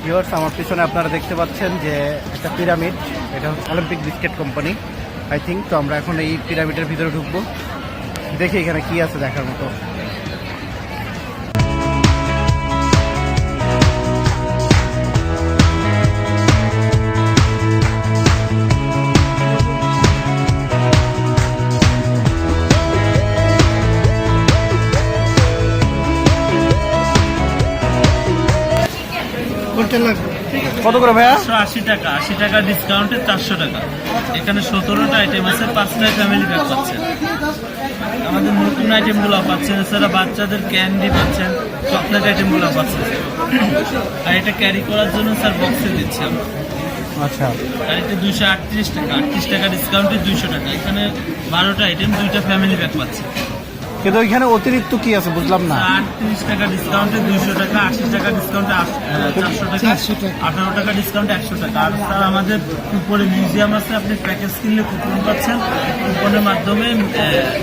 Viewers, আমার পিছনে আপনারা দেখতে পাচ্ছেন যে একটা পিরামিড, এটা হচ্ছে Olympic biscuit company I think. তো আমরা এখন এই পিরামিডের ভিতরে ঢুকবো, দেখি এখানে কি আছে দেখার মতো। কত করে ভাইয়া? 80 টাকা, 80 টাকা ডিসকাউন্টে 400 টাকা। এখানে 17টা আইটেম আছে, 5টায় ফ্যামিলি প্যাক পাচ্ছেন। আমাদের নতুন আইটেমগুলো পাচ্ছেন, এছাড়া বাচ্চাদের ক্যান্ডি পাচ্ছেন, চকলেট আইটেমগুলো পাচ্ছেন। আর এটা ক্যারি করার জন্য স্যার বক্সে দিচ্ছি আমরা। আচ্ছা, আর এটা 238 টাকা, 38 টাকা ডিসকাউন্টে 200 টাকা। এখানে 12টা আইটেম, 2টা ফ্যামিলি প্যাক পাচ্ছেন। কিন্তু এখানে অতিরিক্ত কি আছে বুঝলাম না। 38 টাকা ডিসকাউন্টে 200 টাকা, 80 টাকা ডিসকাউন্টে 400 টাকা, 18 টাকা ডিসকাউন্টে 100 টাকা। আর স্যার আমাদের উপরে মিউজিয়াম আছে, আপনি প্যাকেজ কিনলে কুপন পাচ্ছেন, কুপনের মাধ্যমে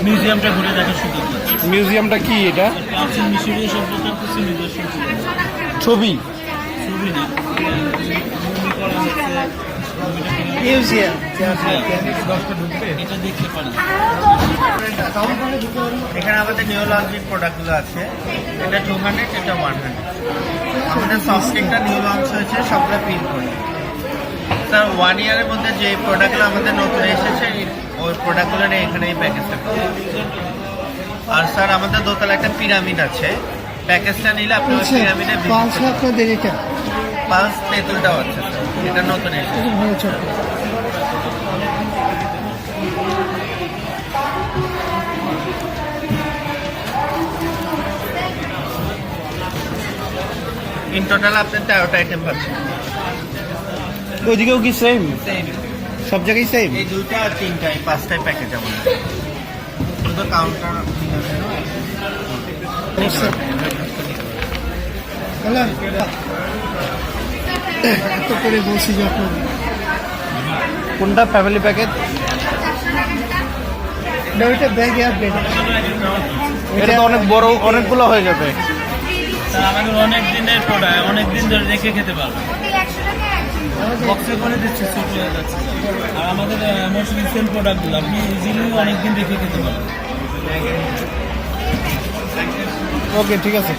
মিউজিয়ামটা ঘুরে দেখার সুযোগ পাচ্ছেন। মিউজিয়ামটা কি এটা? প্রাচীন মিশরীয় সভ্যতার কিছু নিদর্শন ছবি ছবি না মিউজিয়াম, এটা দেখতে পারেন। এখানে আমাদের নিউলজিক প্রোডাক্টগুলো আছে, এটা 200, এটা 100। আমাদের সফটকেকটা নিউ লঞ্চ হয়েছে, সবগুলো পিন করে। স্যার 1 ইয়ারের মধ্যে যে প্রোডাক্টগুলো আমাদের নতুন এসেছে, ওই প্রোডাক্টগুলো নিয়ে এখানে এই প্যাকেজটা। আর স্যার আমাদের দোতলা একটা পিরামিড আছে, প্যাকেজটা নিলে আপনি ওই পিরামিডে পালস তেঁতুলটাও আছে, এটা নতুন এসেছে। ইন টোটাল আপনি 13টা আইটেম পাচ্ছেন। ওইদিকেও কি সেম? সব জায়গায় সেম? এই 2টা আর 3টা, এই 5টাই প্যাকেজ আমাদের। শুধু কাউন্টার করে বলছি যখন। কোনটা ফ্যামিলি প্যাকেজ? এটা তো অনেক বড়, অনেকগুলো হয়ে যাবে। আমাদের অনেক দিনের প্রোডাক্ট, অনেক দিন ধরে রেখে খেতে পারবো। বক্সে করে দিচ্ছি, ছোট হয়ে যাচ্ছে। আর আমাদের মোস্ট রিসেন্ট প্রোডাক্টগুলো আপনি ইজিলি অনেকদিন রেখে খেতে পারবেন। ওকে, ঠিক আছে।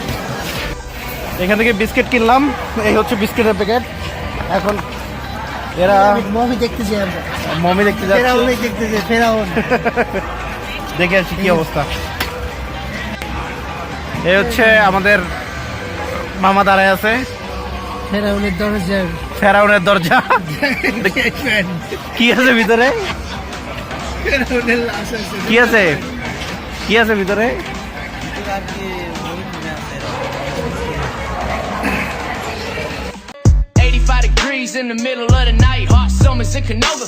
এখান থেকে বিস্কিট কিনলাম, এই হচ্ছে বিস্কিটের প্যাকেট। এখন এরা মমি দেখতে যাই, আমরা মমি দেখতে যাচ্ছি, দেখে আসছি কি অবস্থা। এই হচ্ছে আমাদের মামা দাঁড়ায় আছে, ফেরাউনের দরজা। ফেরাউনের দরজা কি আছে ভিতরে? কি আছে, কি আছে ভিতরে? 85 degrees in the middle of the night, hot summers in Canova.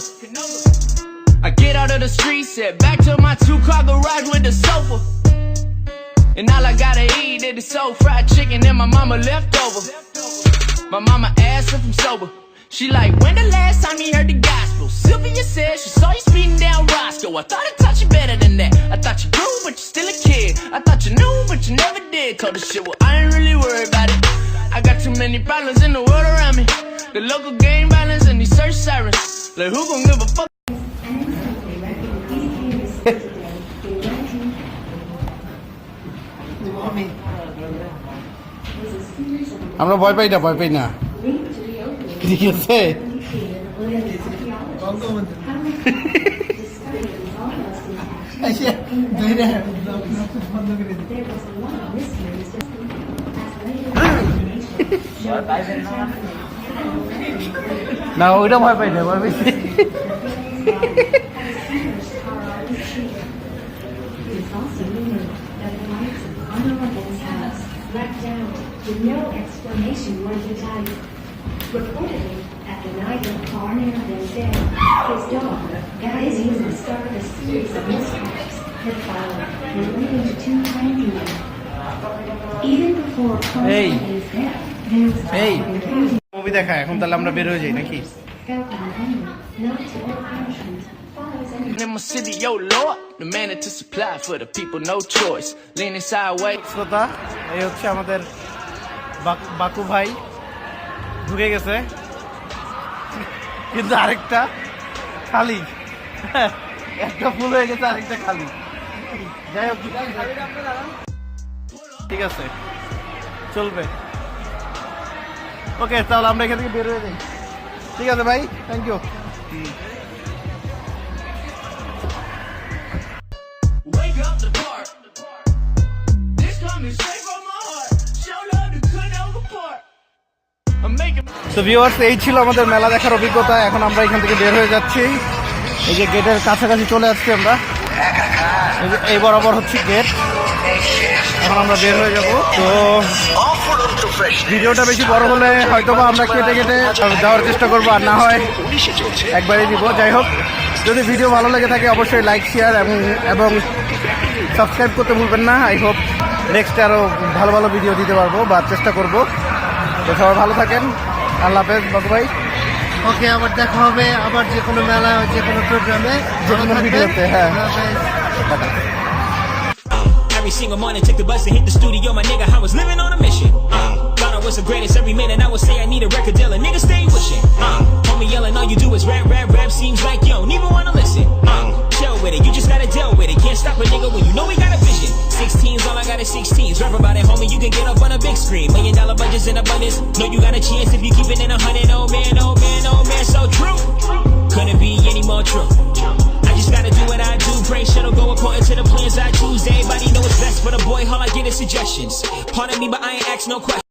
I get out of the streets, head back to my 2-car garage with the sofa. And all I gotta eat is the soul fried chicken and my mama left over. My mama asked if I'm sober. She like, when the last time you heard the gospel? Sylvia said she saw you speeding down Roscoe. I thought I taught you better than that. I thought you grew, but you're still a kid. I thought you knew, but you never did. Told the shit, well, I ain't really worried about it. I got too many problems in the world around me. The local gang violence and these search sirens. Like, who gon' give a fuck? আমরা ভয় পাই না, ভয় পাই না। ঠিক আছে, না ওইটা ভয় পাই না, ভয় পাই। With no explanation was retired. Reportedly, at the night of coroner then said, his dog, that is using started a series of mishaps that followed, relating to 2 men. Even before Constantine's death, there was a movie দেখা। এখন তাহলে আমরা বের হয়ে যাই নাকি? felt unwilling not to all punishment. In my city, yo Lord, the man to supply for the people, no choice. Leaning sideways. এই হচ্ছে আমাদের বাকু ভাই, ঢুকে গেছে, কিন্তু আরেকটা খালি। একটা ফুল হয়ে গেছে, আরেকটা খালি। যাই হোক, ঠিক আছে, চলবে। ওকে, তাহলে আমরা এখান থেকে বের হয়ে যাই। ঠিক আছে ভাই, thank you. Wake up the park. This coming straight from my heart. Show love to cut out the part. I'm making. তো ভিউয়ার্স, এই ছিল আমাদের মেলা দেখার অভিজ্ঞতা। এখন আমরা এখান থেকে বের হয়ে যাচ্ছি। এই যে গেটের কাছাকাছি চলে আসছি আমরা। এই বরাবর হচ্ছে গেট। এখন আমরা বের হয়ে যাব। তো ভিডিওটা বেশি বড় হলে হয়তোবা আমরা কেটে কেটে যাওয়ার চেষ্টা করবো, আর না হয় একবারই দিব। যাই হোক, যদি ভিডিও ভালো লেগে থাকে অবশ্যই লাইক, শেয়ার এবং সাবস্ক্রাইব করতে ভুলবেন না। আই হোপ নেক্সট আরও ভালো ভালো ভিডিও দিতে পারবো বা চেষ্টা করব। তো সবাই ভালো থাকেন, আল্লাহ হাফেজ বাবু ভাই। ওকে, আবার দেখা হবে, আবার যে কোনো মেলা, যে কোনো প্রোগ্রামে, যে কোনো ভিডিওতে। হ্যাঁ, Every single morning, took the bus and hit the studio, my nigga, I was living on a mission. Thought I was the greatest every minute, I would say I need a record deal, a nigga stay wishing. Homie yelling, all you do is rap, rap, rap, seems like you don't even wanna listen. Chill with it, you just gotta deal with it, can't stop a nigga when you know we got a vision. 16s, all I got is 16s, rap about it, homie, you can get up on a big screen. $1 million budgets in abundance, know you got a chance if you keep it in 100, oh man, oh man, oh man, so true. Couldn't be any more true. I just gotta do what I do. Pray shit'll go according to the plans I choose. Everybody know what's best for the boy. All I get is suggestions. Pardon me, but I ain't ask no questions.